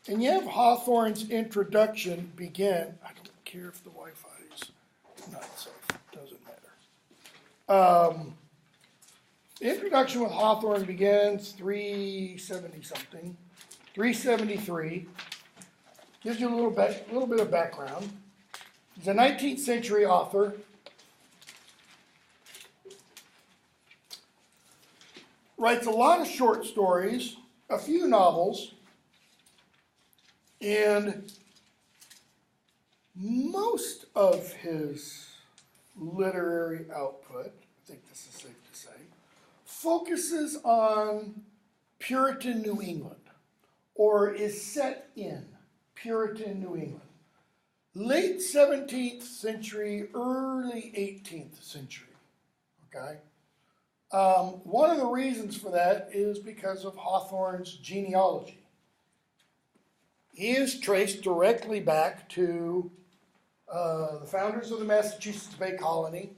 And you have Hawthorne's introduction begin. I don't care if the Wi-Fi is not safe. Doesn't matter. The introduction with Hawthorne begins 370 something, 373. Gives you a little bit of background. He's a 19th century author. Writes a lot of short stories, a few novels, and most of his literary output, I think this is safe to say, focuses on Puritan New England, or is set in Puritan New England. Late 17th century, early 18th century, okay? One of the reasons for that is because of Hawthorne's genealogy. He is traced directly back to the founders of the Massachusetts Bay Colony.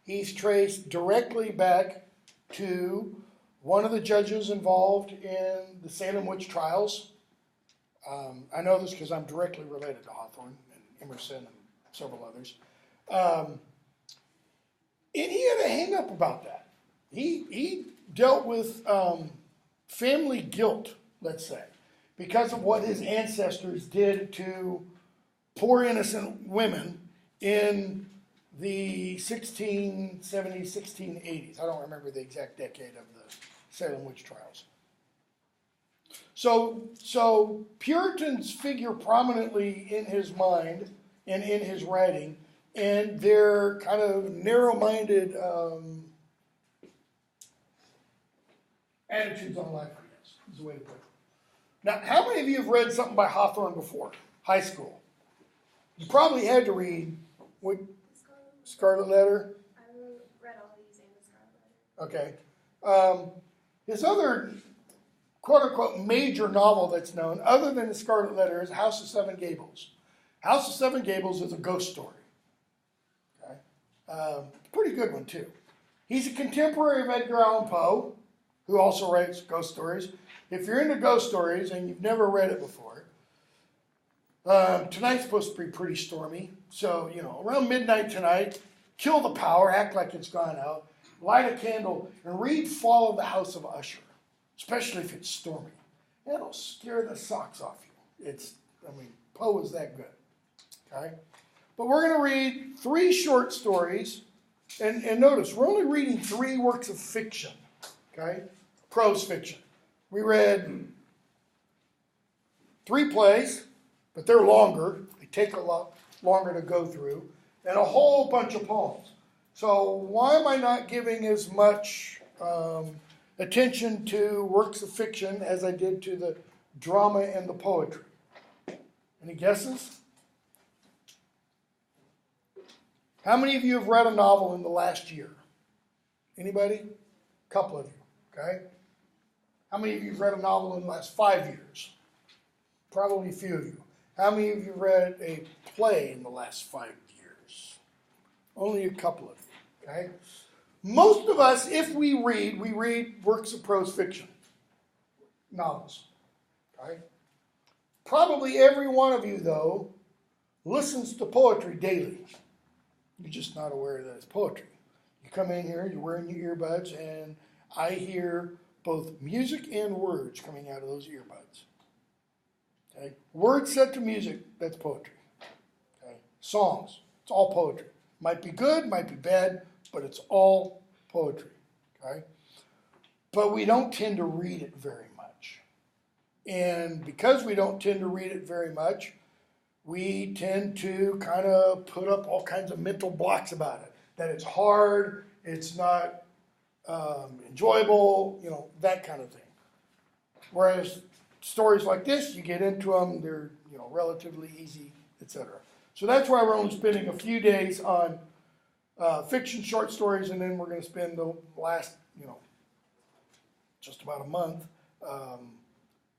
He's traced directly back to one of the judges involved in the Salem witch trials. I know this because I'm directly related to Hawthorne and Emerson and several others. And he had a hang-up about that. He dealt with family guilt, let's say, because of what his ancestors did to poor innocent women in the 1670s, 1680s. I don't remember the exact decade of the Salem witch trials. So Puritans figure prominently in his mind and in his writing, and their kind of narrow-minded attitudes on life, I guess, is the way to put it. Now, how many of you have read something by Hawthorne before? High school. You probably had to read what, Scarlet Letter? I read all these and the Scarlet Letter. Okay. His other quote-unquote major novel that's known, other than the Scarlet Letter, is House of Seven Gables. House of Seven Gables is a ghost story. Okay? Pretty good one, too. He's a contemporary of Edgar Allan Poe, who also writes ghost stories. If you're into ghost stories and you've never read it before, tonight's supposed to be pretty stormy. So, around midnight tonight, kill the power, act like it's gone out, light a candle, and read Fall of the House of Usher, especially if it's stormy. It'll scare the socks off you. Poe is that good. Okay? But we're going to read 3 short stories. And notice, we're only reading 3 works of fiction. Okay? Prose fiction. We read 3 plays, but they're longer. They take a lot longer to go through. And a whole bunch of poems. So why am I not giving as much attention to works of fiction as I did to the drama and the poetry? Any guesses? How many of you have read a novel in the last year? Anybody? A couple of you, okay? How many of you have read a novel in the last 5 years? Probably a few of you. How many of you read a play in the last 5 years? Only a couple of you, okay? Most of us, if we read works of prose fiction, novels, okay? Probably every one of you, though, listens to poetry daily. You're just not aware that it's poetry. You come in here, you're wearing your earbuds, and I hear both music and words coming out of those earbuds. Okay? Words set to music, that's poetry. Okay? Songs, it's all poetry. Might be good, might be bad, but it's all poetry. Okay? But we don't tend to read it very much. And because we don't tend to read it very much, we tend to kind of put up all kinds of mental blocks about it. That it's hard, it's not enjoyable, that kind of thing. Whereas stories like this, you get into them, they're relatively easy, etc. So that's why we're only spending a few days on fiction short stories, and then we're going to spend the last, just about a month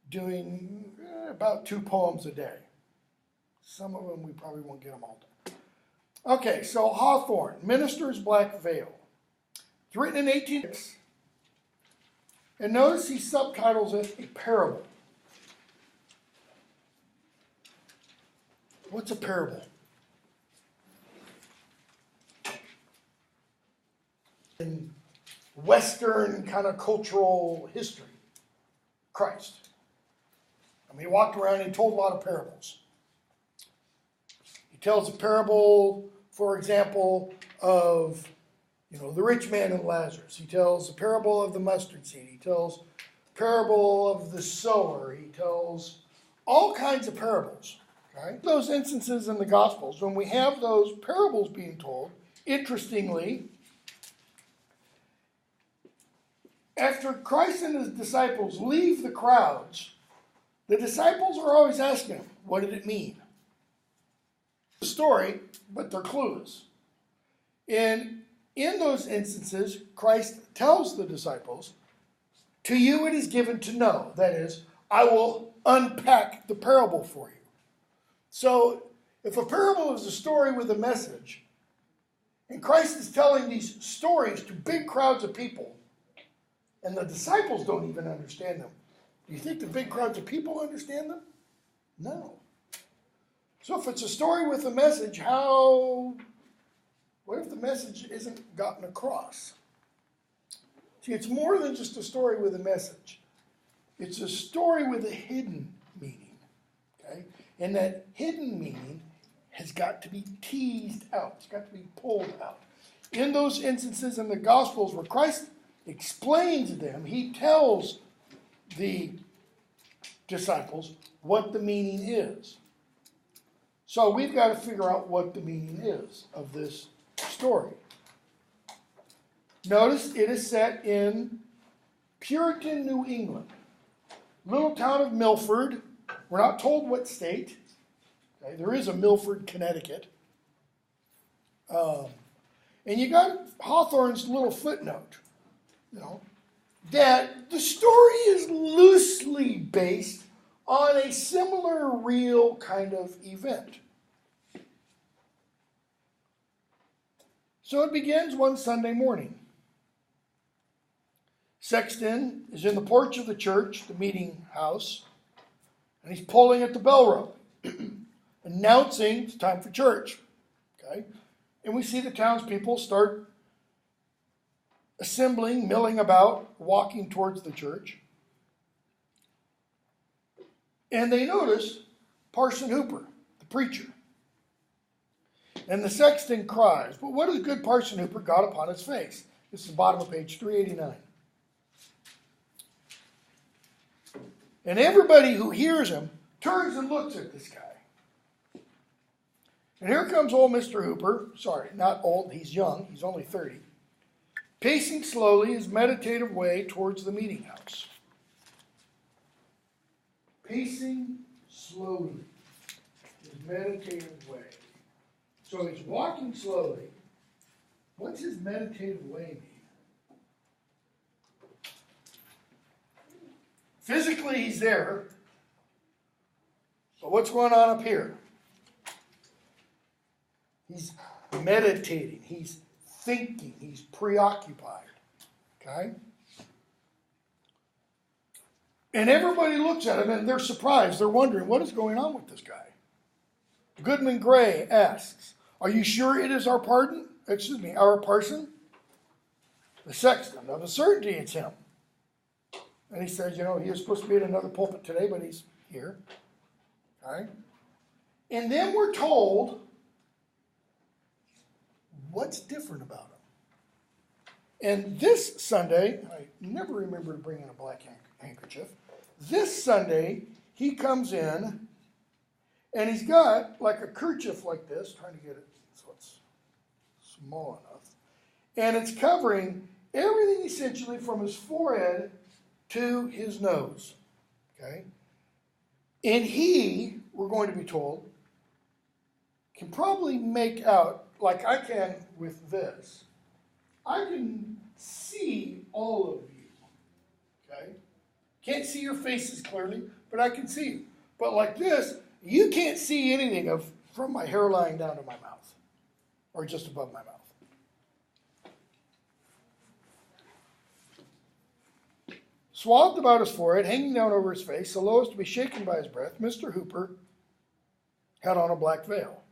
doing about 2 poems a day. Some of them we probably won't get them all done. Okay, so Hawthorne, Minister's Black Veil. It's written in 1806. And notice he subtitles it a parable. What's a parable? In Western kind of cultural history, Christ. I mean, he walked around and he told a lot of parables. He tells a parable, for example, of the rich man and Lazarus. He tells the parable of the mustard seed. He tells parable of the sower. He tells all kinds of parables. Okay? Those instances in the Gospels, when we have those parables being told, interestingly, after Christ and his disciples leave the crowds, the disciples are always asking him, what did it mean? The story, but they're clueless. And in those instances, Christ tells the disciples, to you it is given to know. That is, I will unpack the parable for you. So, if a parable is a story with a message, and Christ is telling these stories to big crowds of people, and the disciples don't even understand them, do you think the big crowds of people understand them? No. So if it's a story with a message, what if the message isn't gotten across? See, it's more than just a story with a message. It's a story with a hidden meaning. Okay? And that hidden meaning has got to be teased out. It's got to be pulled out. In those instances in the Gospels where Christ explains them, he tells the disciples what the meaning is. So we've got to figure out what the meaning is of this story. Notice it is set in Puritan New England, little town of Milford. We're not told what state. Okay, there is a Milford, Connecticut. And you got Hawthorne's little footnote, that the story is loosely based on a similar real kind of event. So it begins one Sunday morning. Sexton is in the porch of the church, the meeting house, and he's pulling at the bell rope, announcing it's time for church. Okay? And we see the townspeople start assembling, milling about, walking towards the church. And they notice Parson Hooper, the preacher. And the sexton cries, but what has good Parson Hooper got upon his face? This is the bottom of page 389. And everybody who hears him turns and looks at this guy. And here comes old Mr. Hooper. Sorry, not old, he's young. He's only 30. Pacing slowly his meditative way towards the meeting house. Pacing slowly his meditative way. So he's walking slowly. What's his meditative way mean? Physically, he's there. But what's going on up here? He's meditating. He's thinking. He's preoccupied. Okay? And everybody looks at him and they're surprised. They're wondering, what is going on with this guy? Goodman Gray asks, are you sure it is our parson? The sexton. Of a certainty it's him. And he says, he was supposed to be at another pulpit today, but he's here. All right? And then we're told what's different about him. And this Sunday, I never remember to bring in a black handkerchief. This Sunday, he comes in, and he's got like a kerchief like this, trying to get it so it's small enough. And it's covering everything essentially from his forehead to his nose. Okay? And he, we're going to be told, can probably make out, like I can with this, I can see all of you. Okay? Can't see your faces clearly, but I can see you. But like this, you can't see anything from my hairline down to my mouth, or just above my mouth. Swathed about his forehead, hanging down over his face, so low as to be shaken by his breath, Mr. Hooper had on a black veil.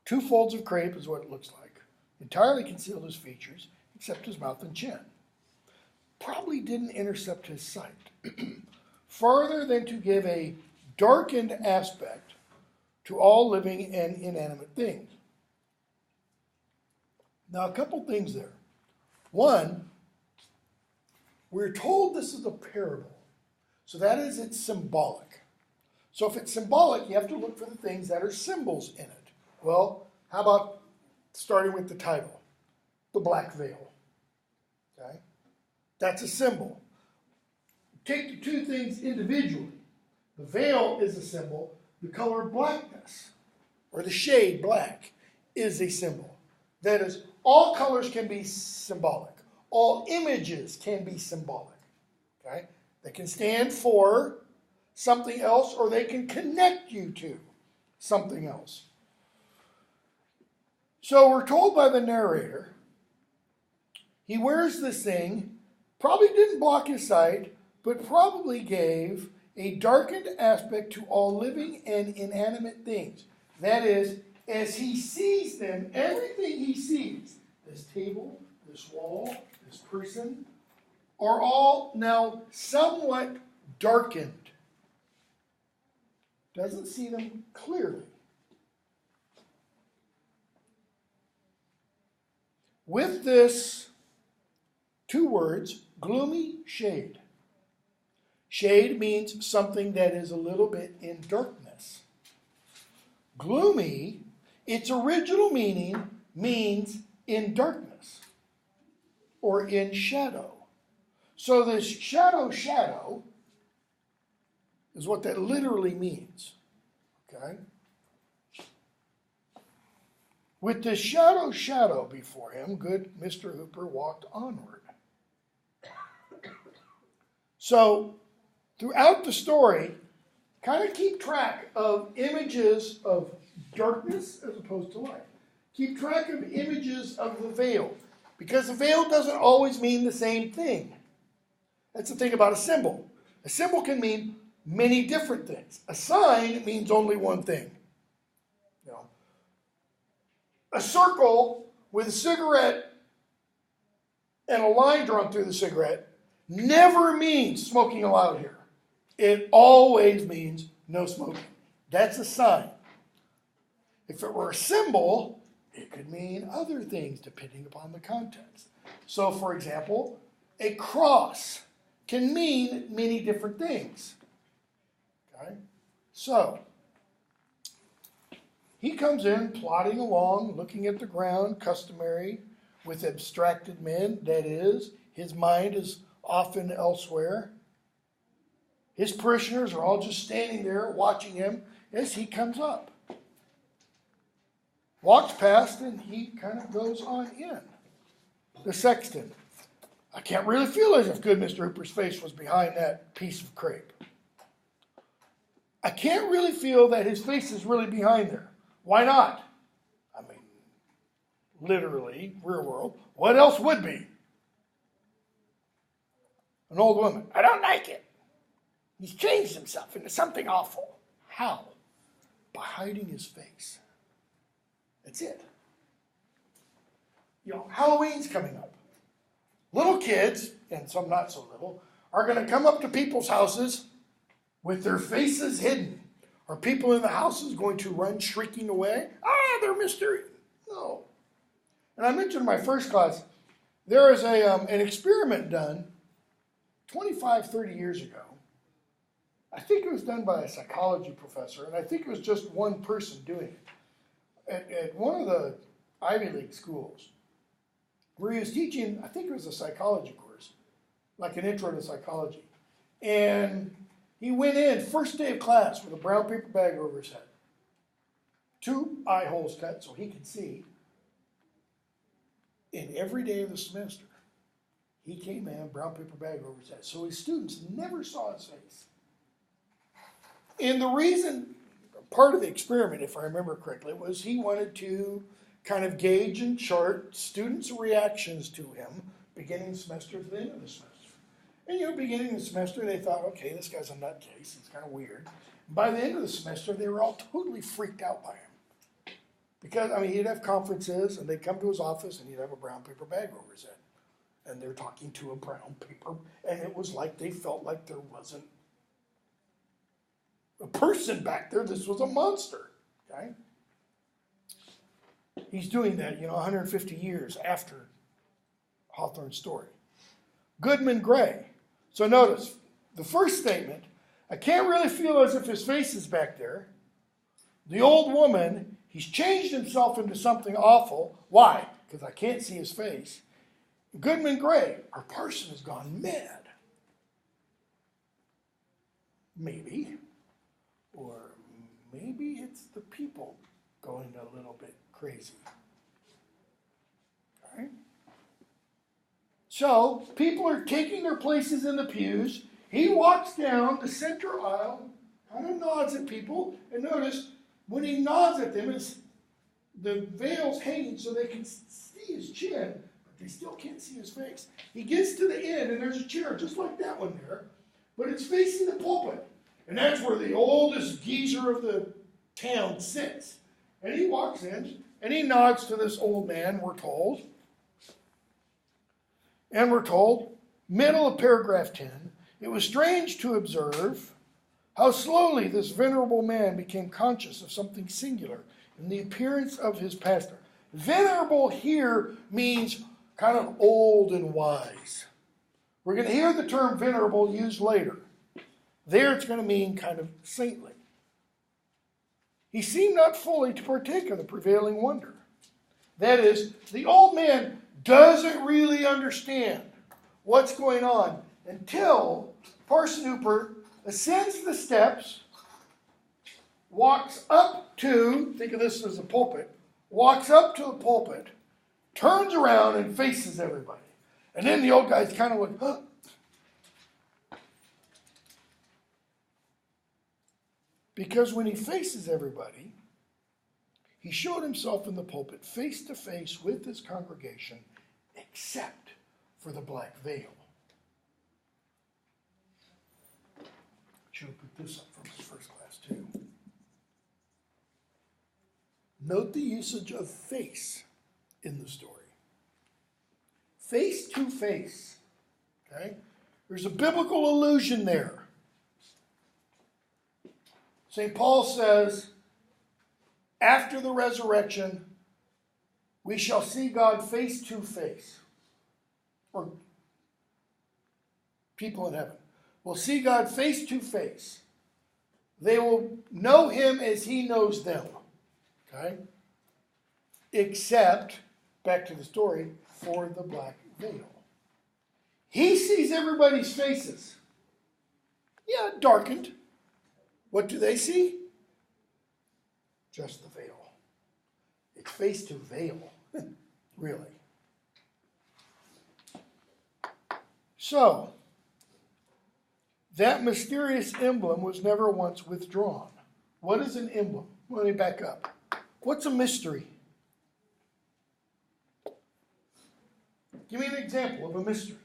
2 folds of crepe is what it looks like. Entirely concealed his features, except his mouth and chin. Probably didn't intercept his sight. Farther than to give a darkened aspect to all living and inanimate things. Now, a couple things there. One, we're told this is a parable. So that is, it's symbolic. So if it's symbolic, you have to look for the things that are symbols in it. Well, how about starting with the title? The black veil. Okay? That's a symbol. Take the 2 things individually. The veil is a symbol. The color blackness, or the shade black, is a symbol. That is, all colors can be symbolic. All images can be symbolic. Okay? They can stand for something else, or they can connect you to something else. So we're told by the narrator, he wears this thing, probably didn't block his sight, but probably gave a darkened aspect to all living and inanimate things. That is, as he sees them, everything he sees, this table, this wall, this person, are all now somewhat darkened. Doesn't see them clearly. With this 2 words, gloomy shade. Shade means something that is a little bit in darkness. Gloomy, its original meaning means in darkness or in shadow. So this shadow is what that literally means. Okay? With the shadow before him, good Mr. Hooper walked onward. So, throughout the story, kind of keep track of images of darkness as opposed to light. Keep track of images of the veil, because the veil doesn't always mean the same thing. That's the thing about a symbol. A symbol can mean many different things. A sign means only one thing. You know, a circle with a cigarette and a line drawn through the cigarette never means smoking allowed here. It always means no smoking. That's a sign. If it were a symbol, it could mean other things depending upon the context. So, for example, a cross can mean many different things. Okay? So, he comes in plodding along, looking at the ground, customary with abstracted men. That is, his mind is often elsewhere. His parishioners are all just standing there watching him as he comes up. Walks past and he kind of goes on in. The sexton. I can't really feel as if good Mr. Hooper's face was behind that piece of crepe. I can't really feel that his face is really behind there. Why not? I mean, literally, real world. What else would be? An old woman. I don't like it. He's changed himself into something awful. How? By hiding his face. That's it. You know, Halloween's coming up. Little kids, and some not so little, are going to come up to people's houses with their faces hidden. Are people in the houses going to run shrieking away? Ah, they're Mr. No. And I mentioned in my first class, there is an experiment done 25, 30 years ago. I think it was done by a psychology professor, and I think it was just one person doing it. At one of the Ivy League schools, where he was teaching, I think it was a psychology course, like an intro to psychology. And he went in, first day of class, with a brown paper bag over his head. 2 eye holes cut so he could see. And every day of the semester, he came in, brown paper bag over his head. So his students never saw his face. And the reason, part of the experiment, if I remember correctly, was he wanted to kind of gauge and chart students' reactions to him beginning the semester to the end of the semester. And, beginning of the semester, they thought, okay, this guy's a nutcase. He's kind of weird. By the end of the semester, they were all totally freaked out by him. Because, I mean, he'd have conferences, and they'd come to his office, and he'd have a brown paper bag over his head. And they're talking to a brown paper, and it was like they felt like there wasn't a person back there. This was a monster, okay? He's doing that, 150 years after Hawthorne's story. Goodman Gray. So notice, the first statement, I can't really feel as if his face is back there. The old woman, he's changed himself into something awful. Why? Because I can't see his face. Goodman Gray, our parson has gone mad. Maybe. Or maybe it's the people going a little bit crazy. All right? So, people are taking their places in the pews. He walks down the center aisle, kind of nods at people, and notice when he nods at them, the veil's hanging so they can see his chin, but they still can't see his face. He gets to the end, and there's a chair just like that one there, but it's facing the pulpit. And that's where the oldest geezer of the town sits. And he walks in, and he nods to this old man, we're told. And we're told, middle of paragraph 10, it was strange to observe how slowly this venerable man became conscious of something singular in the appearance of his pastor. Venerable here means kind of old and wise. We're going to hear the term venerable used later. There it's going to mean kind of saintly. He seemed not fully to partake of the prevailing wonder. That is, the old man doesn't really understand what's going on until Parson Hooper ascends the steps, walks up to, think of this as a pulpit, walks up to the pulpit, turns around and faces everybody. And then the old guy's kind of like, huh? Because when he faces everybody, he showed himself in the pulpit face to face with his congregation, except for the black veil. Should have put this up from his first class too. Note the usage of face in the story. Face to face. Okay? There's a biblical allusion there. St. Paul says, after the resurrection, we shall see God face to face. Or people in heaven will see God face to face. They will know him as he knows them. Okay? Except, back to the story, for the black veil. He sees everybody's faces. Yeah, darkened. What do they see? Just the veil. It's face to veil, really. So, that mysterious emblem was never once withdrawn. What is an emblem? Let me back up. What's a mystery? Give me an example of a mystery.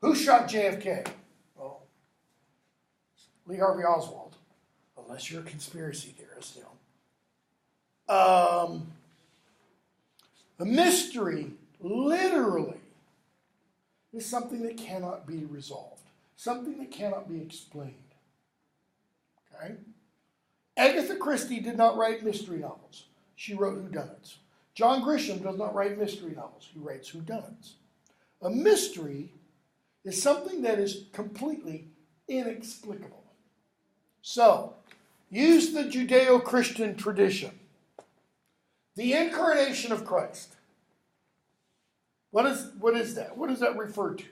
Who shot JFK? Well, Lee Harvey Oswald, unless you're a conspiracy theorist, A mystery, literally, is something that cannot be resolved, something that cannot be explained. Okay? Agatha Christie did not write mystery novels. She wrote whodunits. John Grisham does not write mystery novels. He writes whodunits. A mystery is something that is completely inexplicable. So, use the Judeo-Christian tradition. The incarnation of Christ. What is that? What does that refer to?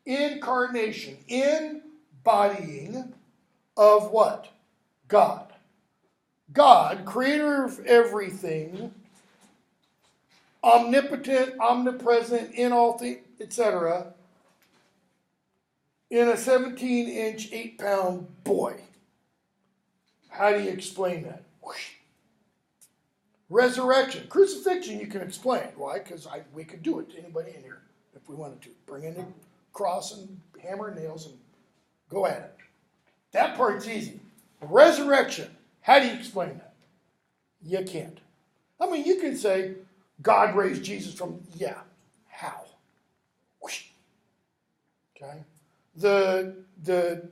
Incarnation. Embodying of what? God. God, creator of everything, omnipotent, omnipresent, in all things, etc., in a 17-inch, 8-pound boy. How do you explain that? Whoosh. Resurrection. Crucifixion you can explain. Why? Because we could do it to anybody in here if we wanted to. Bring in a cross and hammer and nails and go at it. That part's easy. Resurrection. How do you explain that? You can't. I mean, you can say God raised Jesus from, yeah. How? Whoosh. Okay. The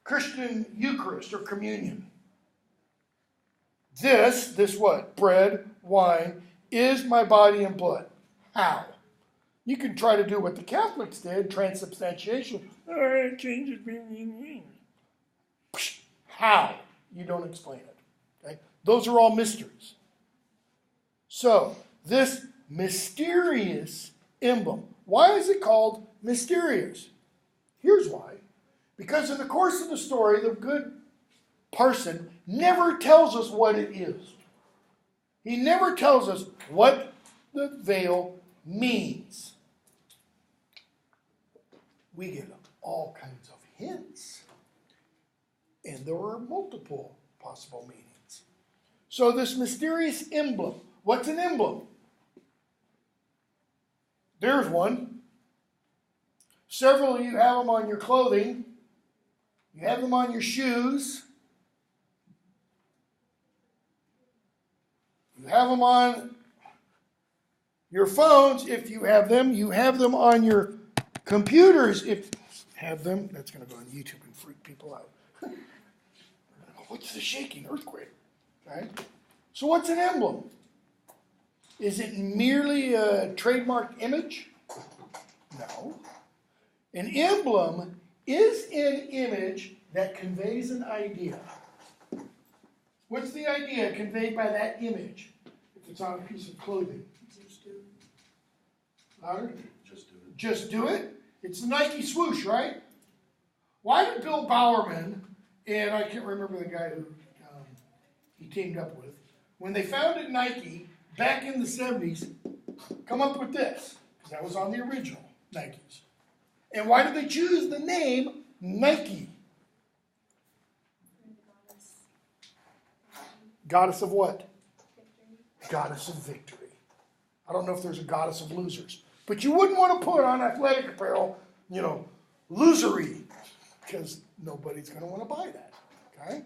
Christian Eucharist or communion. This what? Bread, wine, is my body and blood. How? You can try to do what the Catholics did, transubstantiation. It changes. How? You don't explain it. Okay? Those are all mysteries. So, this mysterious emblem. Why is it called mysterious? Here's why. Because in the course of the story, the good parson never tells us what it is. He never tells us what the veil means. We get all kinds of hints. And there are multiple possible meanings. So this mysterious emblem. What's an emblem? There's one. Several of you have them on your clothing. You have them on your shoes. You have them on your phones if you have them. You have them on your computers if you have them. That's going to go on YouTube and freak people out. What's the shaking earthquake? Okay. So what's an emblem? Is it merely a trademarked image? No. An emblem is an image that conveys an idea. What's the idea conveyed by that image? If it's on a piece of clothing. Just do it. Louder? Just do it. Just do it? It's a Nike swoosh, right? Why did Bill Bowerman, and I can't remember the guy who he teamed up with, when they founded Nike back in the 70s, come up with this? Because that was on the original Nikes. And why did they choose the name Nike? Goddess of what? Victory. Goddess of victory. I don't know if there's a goddess of losers. But you wouldn't want to put on athletic apparel, losery. Because nobody's going to want to buy that. Okay?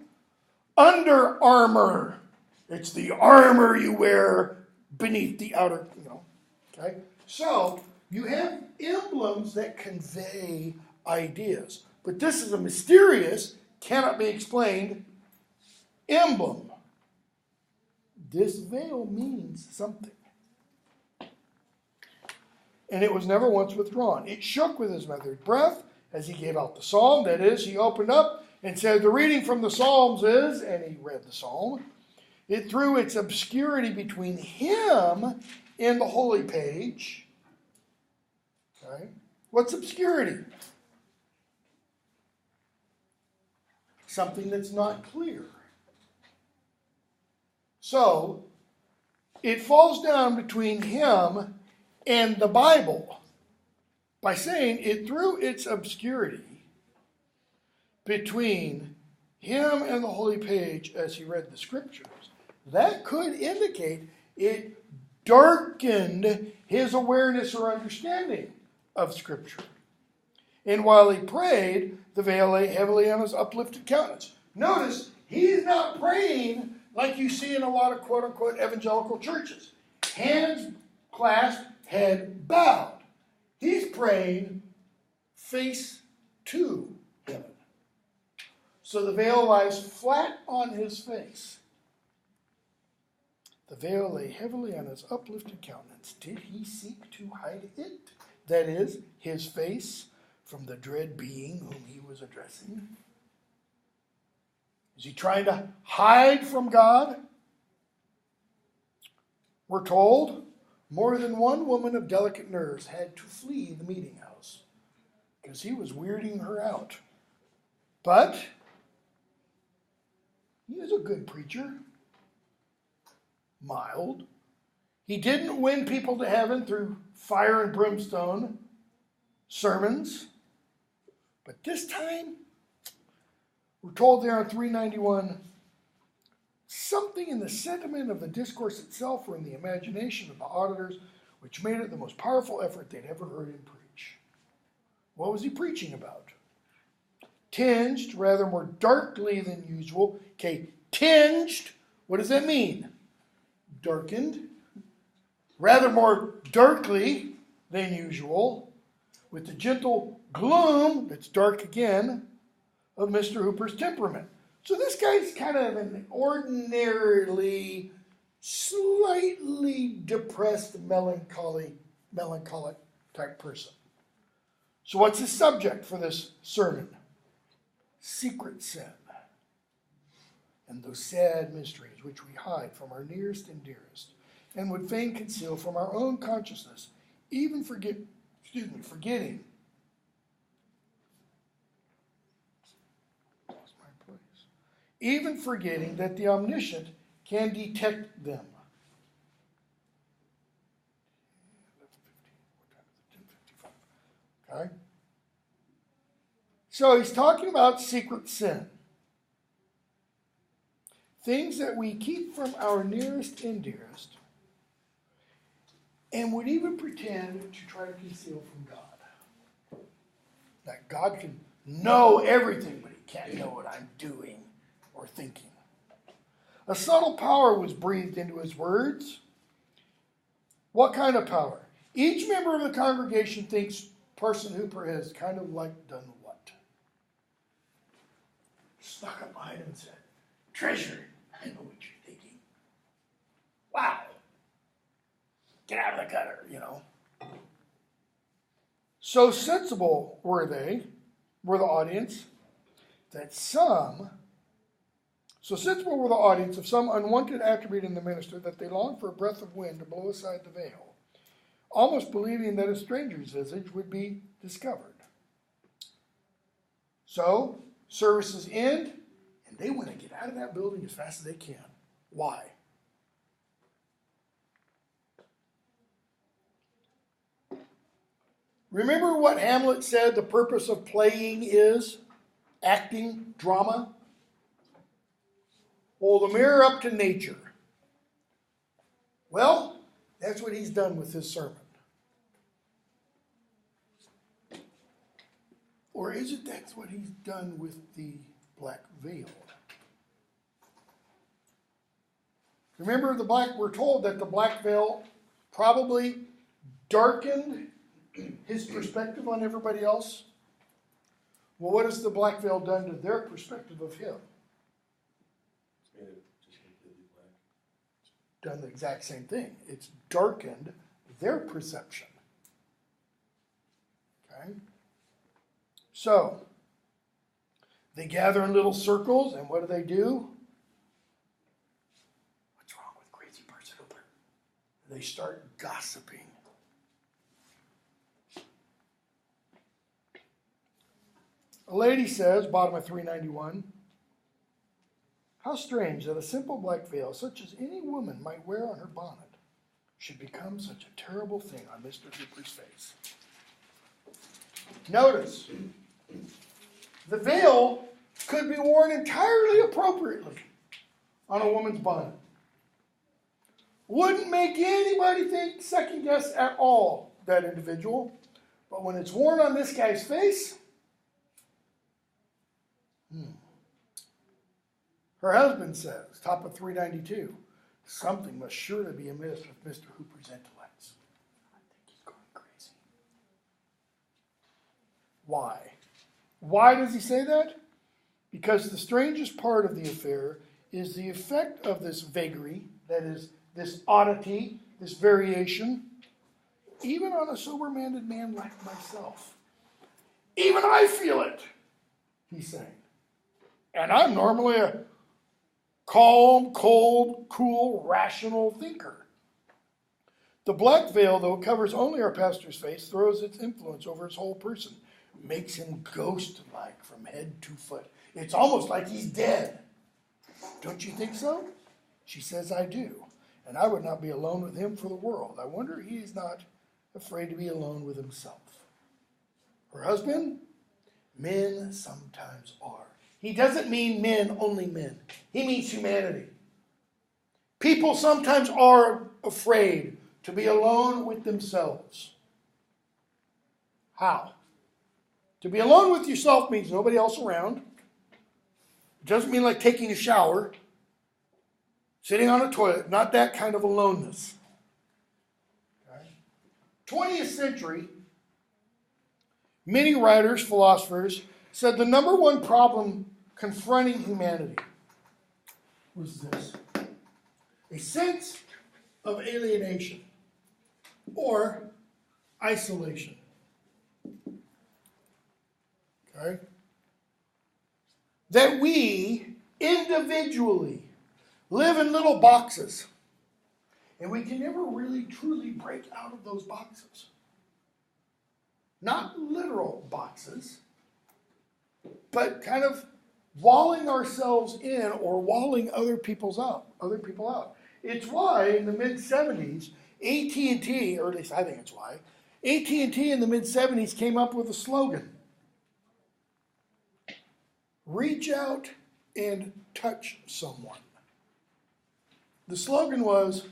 Under Armour. It's the armor you wear beneath the outer, Okay? So, you have emblems that convey ideas. But this is a mysterious, cannot be explained emblem. This veil means something. And it was never once withdrawn. It shook with his measured breath as he gave out the psalm. That is, he opened up and said, the reading from the Psalms is, and he read the psalm. It threw its obscurity between him and the holy page. Okay. What's obscurity? Something that's not clear. So, it falls down between him and the Bible by saying it threw its obscurity between him and the holy page as he read the scriptures. That could indicate it darkened his awareness or understanding of scripture. And while he prayed, the veil lay heavily on his uplifted countenance. Notice, he's not praying like you see in a lot of quote-unquote evangelical churches. Hands clasped, head bowed. He's praying face to heaven. So the veil lies flat on his face. The veil lay heavily on his uplifted countenance. Did he seek to hide it? That is, his face from the dread being whom he was addressing? Is he trying to hide from God? We're told more than one woman of delicate nerves had to flee the meeting house because he was weirding her out. But he is a good preacher. Mild. He didn't win people to heaven through fire and brimstone sermons. But this time, we're told there on 391, something in the sentiment of the discourse itself or in the imagination of the auditors which made it the most powerful effort they'd ever heard him preach. What was he preaching about? tinged, rather more darkly than usual. Okay, tinged, what does that mean? Darkened. Rather more darkly than usual, with the gentle gloom, that's dark again, of Mr. Hooper's temperament. So this guy's kind of an ordinarily, slightly depressed, melancholic type person. So what's his subject for this sermon? Secret sin. And those sad mysteries which we hide from our nearest and dearest, and would fain conceal from our own consciousness, even forgetting that the omniscient can detect them. Okay? So he's talking about secret sin. Things that we keep from our nearest and dearest, and would even pretend to try to conceal from God. That God can know everything, but he can't know what I'm doing or thinking. A subtle power was breathed into his words. What kind of power? Each member of the congregation thinks Parson Hooper has kind of like done what? Snuck up behind him and said, "Treasure, I know what you're thinking. Wow. Get out of the gutter, you know." So sensible were the audience of some unwanted attribute in the minister that they longed for a breath of wind to blow aside the veil, almost believing that a stranger's visage would be discovered. So, services end, and they want to get out of that building as fast as they can. Why? Remember what Hamlet said the purpose of playing is? Acting, drama? Hold the mirror up to nature. Well, that's what he's done with his sermon. Or is it that's what he's done with the black veil? Remember we're told that the black veil probably darkened his perspective on everybody else. Well, what has the black veil done to their perspective of him? It's made it just completely black. Done the exact same thing. It's darkened their perception. Okay? So, they gather in little circles, and what do? What's wrong with crazy Parson Hooper? They start gossiping. A lady says, bottom of 391, "How strange that a simple black veil, such as any woman might wear on her bonnet, should become such a terrible thing on Mr. Hooper's face." Notice, the veil could be worn entirely appropriately on a woman's bonnet. Wouldn't make anybody second guess at all that individual. But when it's worn on this guy's face, her husband says, top of 392, "Something must surely be amiss with Mr. Hooper's intellects. I think he's going crazy." Why? Why does he say that? Because the strangest part of the affair is the effect of this vagary, that is, this oddity, this variation, even on a sober-minded man like myself. Even I feel it, he's saying. And I'm normally a calm, cold, cool, rational thinker. The black veil, though it covers only our pastor's face, throws its influence over his whole person, makes him ghost-like from head to foot. It's almost like he's dead. Don't you think so? She says, "I do. And I would not be alone with him for the world. I wonder he is not afraid to be alone with himself." Her husband? Men sometimes are. He doesn't mean men, only men. He means humanity. People sometimes are afraid to be alone with themselves. How? To be alone with yourself means nobody else around. It doesn't mean like taking a shower, sitting on a toilet, not that kind of aloneness. Okay. 20th century, many writers, philosophers, said the number one problem confronting humanity was this: a sense of alienation or isolation. Okay? That we individually live in little boxes, and we can never really truly break out of those boxes. Not literal boxes, but kind of walling ourselves in or walling other people out. It's why in the mid-70s, AT&T, or at least I think it's why, AT&T in the mid-70s came up with a slogan: reach out and touch someone. The slogan was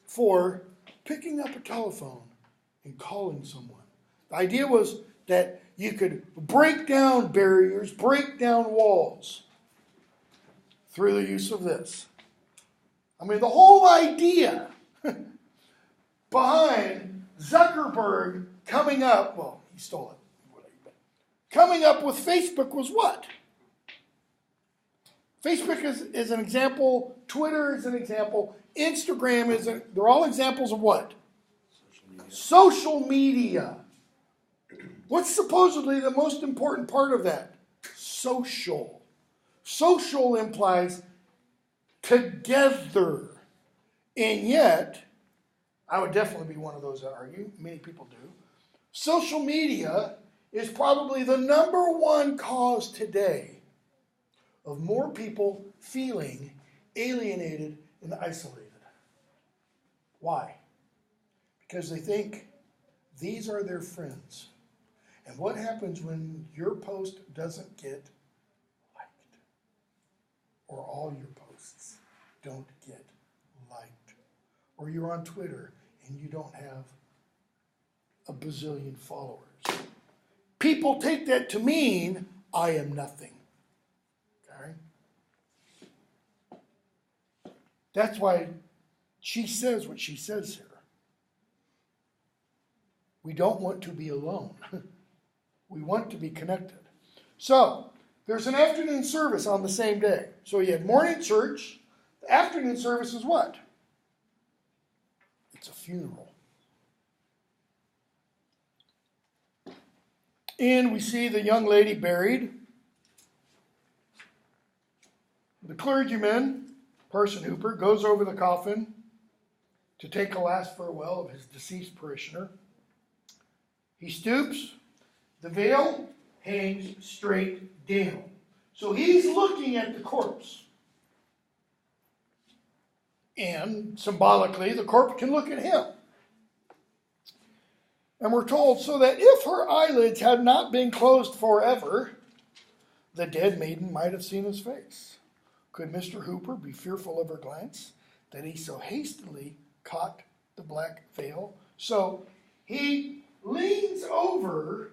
for picking up a telephone and calling someone. The idea was that you could break down barriers, break down walls through the use of this. I mean, the whole idea behind Zuckerberg coming up, well, he stole it. Coming up with Facebook was what? Facebook is an example. Twitter is an example. Instagram they're all examples of what? Social media. What's supposedly the most important part of that? Social. Social implies together. And yet, I would definitely be one of those that argue, many people do, social media is probably the number one cause today of more people feeling alienated and isolated. Why? Because they think these are their friends. And what happens when your post doesn't get liked? Or all your posts don't get liked? Or you're on Twitter and you don't have a bazillion followers. People take that to mean I am nothing. Okay? That's why she says what she says here. We don't want to be alone. We want to be connected. So, there's an afternoon service on the same day. So you had morning church. The afternoon service is what? It's a funeral. And we see the young lady buried. The clergyman, Parson Hooper, goes over the coffin to take a last farewell of his deceased parishioner. He stoops. The veil hangs straight down. So he's looking at the corpse. And symbolically, the corpse can look at him. And we're told, so that if her eyelids had not been closed forever, the dead maiden might have seen his face. Could Mr. Hooper be fearful of her glance, that he so hastily caught the black veil? So he leans over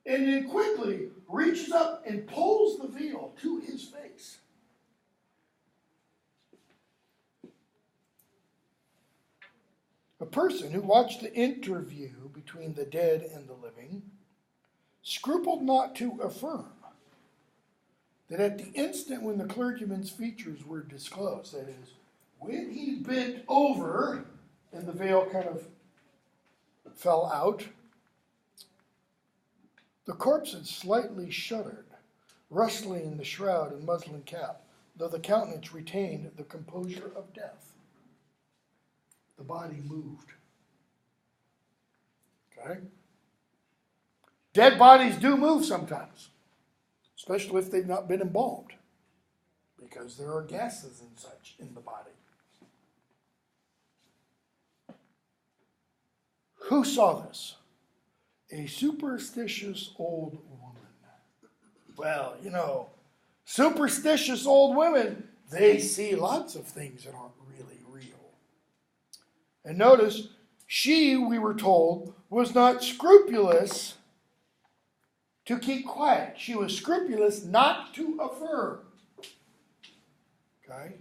and then quickly reaches up and pulls the veil to his face. A person who watched the interview between the dead and the living scrupled not to affirm that at the instant when the clergyman's features were disclosed, that is, when he bent over and the veil kind of fell out, the corpse had slightly shuddered, rustling the shroud and muslin cap, though the countenance retained the composure of death. The body moved. Okay? Dead bodies do move sometimes, especially if they've not been embalmed, because there are gases and such in the body. Who saw this? A superstitious old woman. Well, superstitious old women, they see lots of things that aren't really real. And notice, she, we were told, was not scrupulous to keep quiet. She was scrupulous not to affirm. Okay?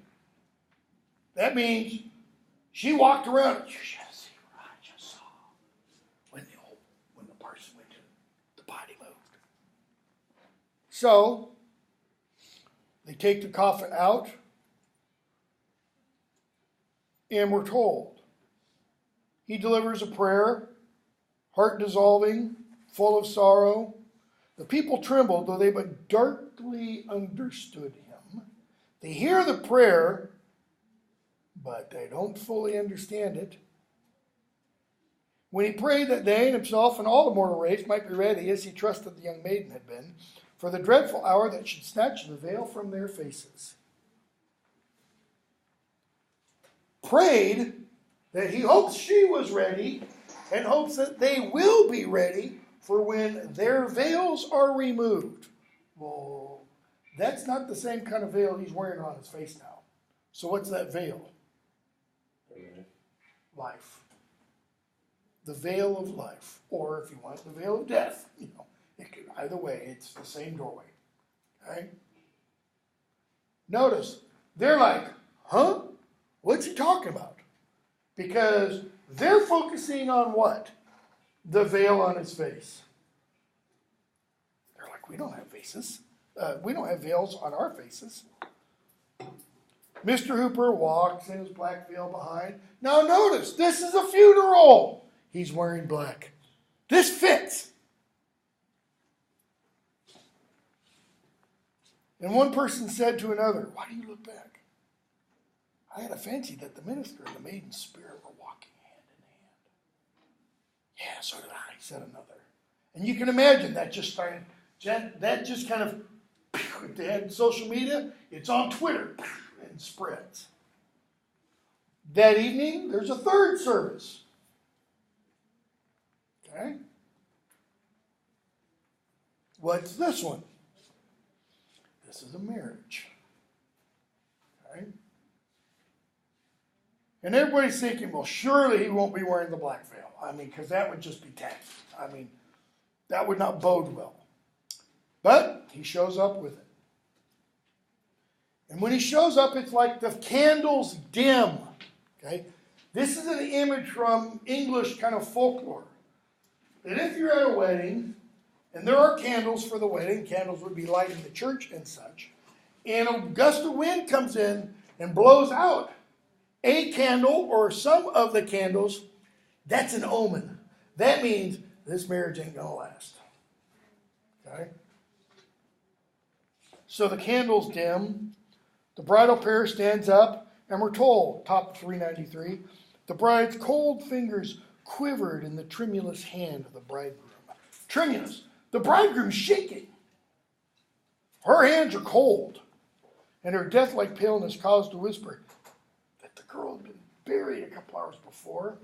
That means she walked around. You should have seen what I just saw when the person went to the body moved. So they take the coffin out, and we're told he delivers a prayer, heart dissolving, full of sorrow. The people trembled, though they but darkly understood him. They hear the prayer, but they don't fully understand it. When he prayed that they and himself and all the mortal race might be ready, as he trusted the young maiden had been, for the dreadful hour that should snatch the veil from their faces. Prayed that he hopes she was ready and hopes that they will be ready for when their veils are removed. Well, that's not the same kind of veil he's wearing on his face now. So what's that veil? Life. The veil of life. Or if you want, the veil of death. Either way, it's the same doorway. Okay? Notice, they're like, huh? What's he talking about? Because they're focusing on what? The veil on his face. They're like, we don't have faces. We don't have veils on our faces. Mr. Hooper walks in his black veil behind. Now notice, this is a funeral. He's wearing black. This fits. And one person said to another, why do you look back? I had a fancy that the minister and the maiden's spirit were walking hand in hand. Yeah, so did I, said another. And you can imagine that just kind of, if they had social media, it's on Twitter and spreads. That evening, there's a third service. Okay? What's this one? This is a marriage. Okay? And everybody's thinking, well, surely he won't be wearing the black veil. Because that would just be tacky. That would not bode well. But he shows up with it. And when he shows up, it's like the candles dim. Okay? This is an image from English kind of folklore. That if you're at a wedding, and there are candles for the wedding, candles would be lighting the church and such, and a gust of wind comes in and blows out a candle or some of the candles, that's an omen. That means this marriage ain't going to last. Okay? So the candles dim, the bridal pair stands up, and we're told, top 393, the bride's cold fingers quivered in the tremulous hand of the bridegroom. Tremulous. The bridegroom's shaking. Her hands are cold, and her death-like paleness caused a whisper that the girl had been buried a couple hours before.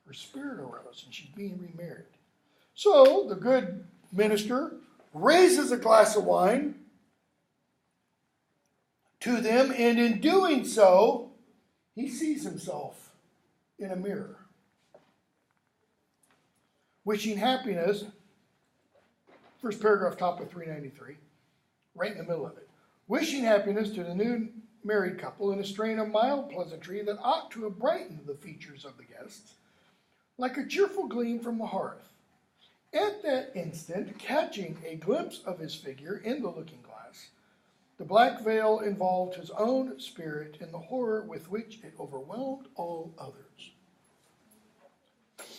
Her spirit arose, and she's being remarried. So the good minister raises a glass of wine to them, and in doing so, he sees himself in a mirror. Wishing happiness, first paragraph, top of 393, right in the middle of it. Wishing happiness to the new married couple in a strain of mild pleasantry that ought to have brightened the features of the guests, like a cheerful gleam from the hearth. At that instant, catching a glimpse of his figure in the looking glass, the black veil involved his own spirit in the horror with which it overwhelmed all others.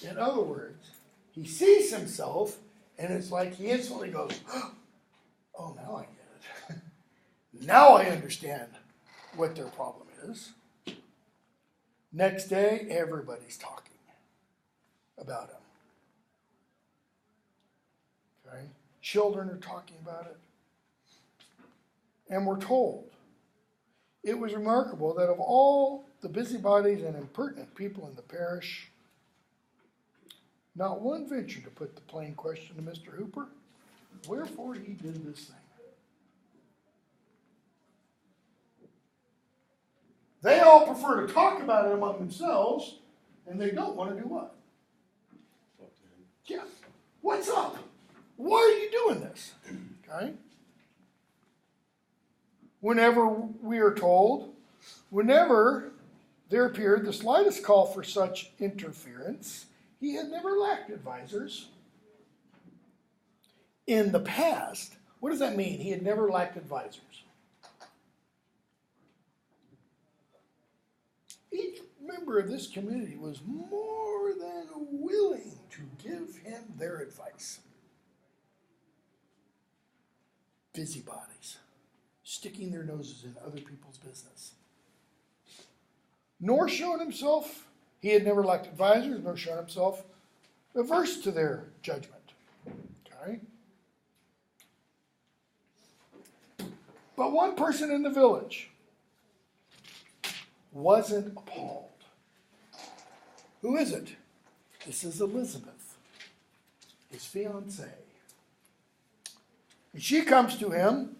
In other words, he sees himself, and it's like he instantly goes, oh, now I get it. Now I understand what their problem is. Next day, everybody's talking about him. Okay? Children are talking about it. And we're told, it was remarkable that of all the busybodies and impertinent people in the parish, not one ventured to put the plain question to Mr. Hooper, wherefore he did this thing. They all prefer to talk about it among themselves, and they don't want to do what? Yeah. What's up? Why are you doing this? Okay? Whenever we are told, whenever there appeared the slightest call for such interference, he had never lacked advisors. In the past, what does that mean? He had never lacked advisors. Each member of this community was more than willing to give him their advice. Busybodies, sticking their noses in other people's business. Nor shown himself, he had never lacked advisors, nor shown himself averse to their judgment. Okay? But one person in the village wasn't appalled. Who is it? This is Elizabeth, his fiancée. And she comes to him,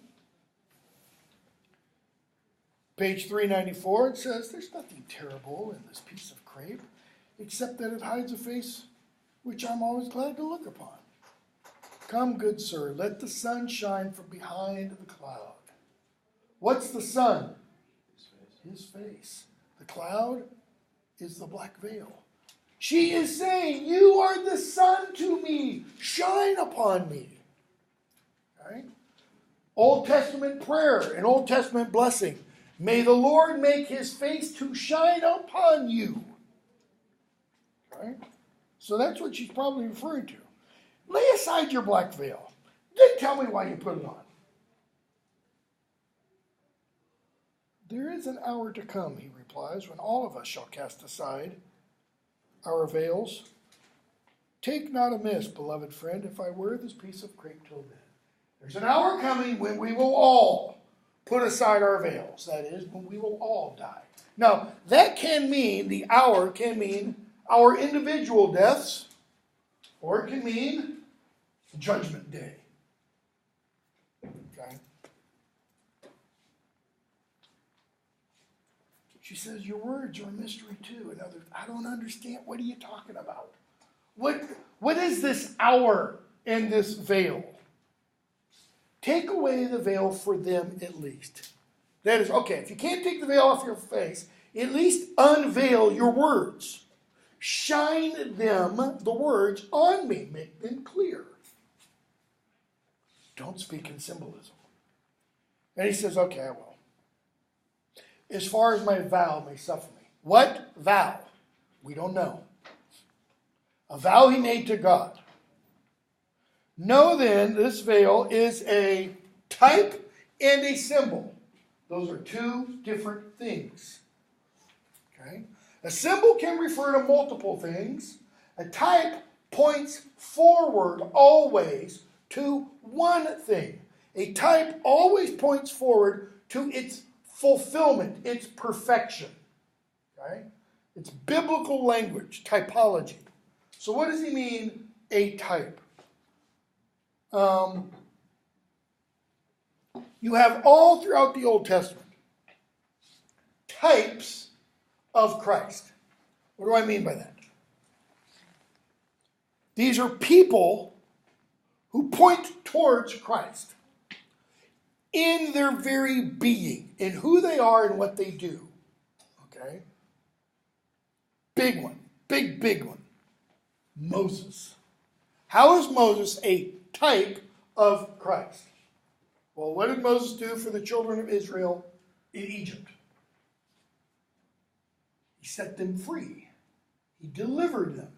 page 394, and says, there's nothing terrible in this piece of crepe, except that it hides a face which I'm always glad to look upon. Come, good sir, let the sun shine from behind the cloud. What's the sun? His face. The cloud is the black veil. She is saying, you are the sun to me. Shine upon me. Okay? Old Testament prayer and Old Testament blessing. May the Lord make his face to shine upon you. Right? So that's what she's probably referring to. Lay aside your black veil. Then tell me why you put it on. There is an hour to come, he replies, when all of us shall cast aside our veils. Take not amiss, beloved friend, if I wear this piece of crepe till then. There's an hour coming when we will all put aside our veils. That is, when we will all die. Now, that can mean, the hour can mean our individual deaths, or it can mean Judgment Day. Okay? She says, your words are a mystery too. And others, I don't understand. What are you talking about? What is this hour and this veil? Take away the veil for them at least. That is, okay, if you can't take the veil off your face, at least unveil your words. Shine them, the words, on me. Make them clear. Don't speak in symbolism. And he says, okay, I will. As far as my vow may suffer me. What vow? We don't know. A vow he made to God. Know then, this veil is a type and a symbol. Those are two different things. Okay? A symbol can refer to multiple things. A type points forward always to one thing. A type always points forward to its fulfillment, its perfection. Okay? It's biblical language, typology. So what does he mean, a type? You have all throughout the Old Testament types of Christ. What do I mean by that? These are people who point towards Christ in their very being, in who they are and what they do. Okay? Big one. Big one. Moses. How is Moses a type of Christ? Well, what did Moses do for the children of Israel in Egypt? He set them free. He delivered them.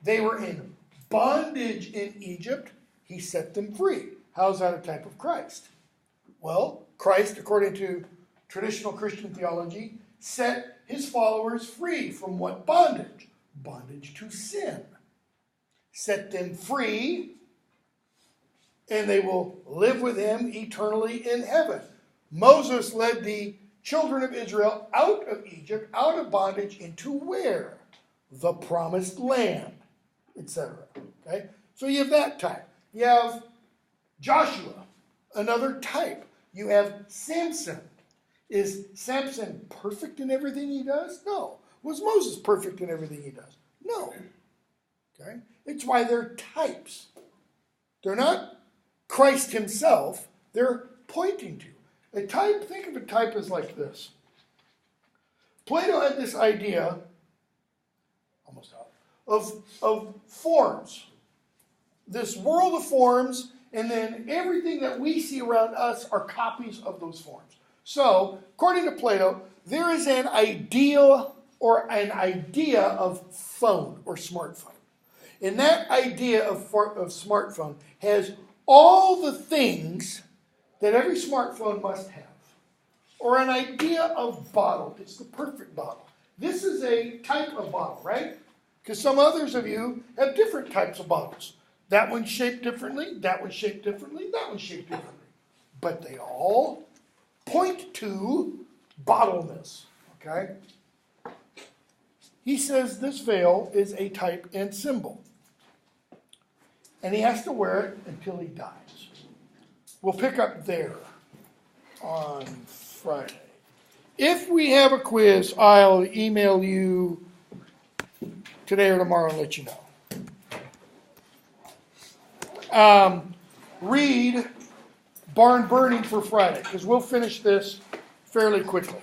They were in bondage in Egypt. He set them free. How is that a type of Christ? Well, Christ, according to traditional Christian theology, set his followers free from what bondage? Bondage to sin. Set them free, and they will live with him eternally in heaven. Moses led the children of Israel out of Egypt, out of bondage, into where? The promised land, etc. Okay? So you have that type. You have Joshua, another type. You have Samson. Is Samson perfect in everything he does? No. Was Moses perfect in everything he does? No. Okay? It's why they're types. They're not Christ himself, they're pointing to. A type, think of a type as like this. Plato had this idea, almost out, of forms. This world of forms, and then everything that we see around us are copies of those forms. So, according to Plato, there is an ideal or an idea of phone or smartphone. And that idea of smartphone has all the things that every smartphone must have. Or an idea of bottle. It's the perfect bottle. This is a type of bottle, right? Because some others of you have different types of bottles. That one's shaped differently, that one's shaped differently, that one's shaped differently. But they all point to bottleness, okay? He says this veil is a type and symbol. And he has to wear it until he dies. We'll pick up there on Friday. If we have a quiz, I'll email you today or tomorrow and let you know. Read Barn Burning for Friday, because we'll finish this fairly quickly.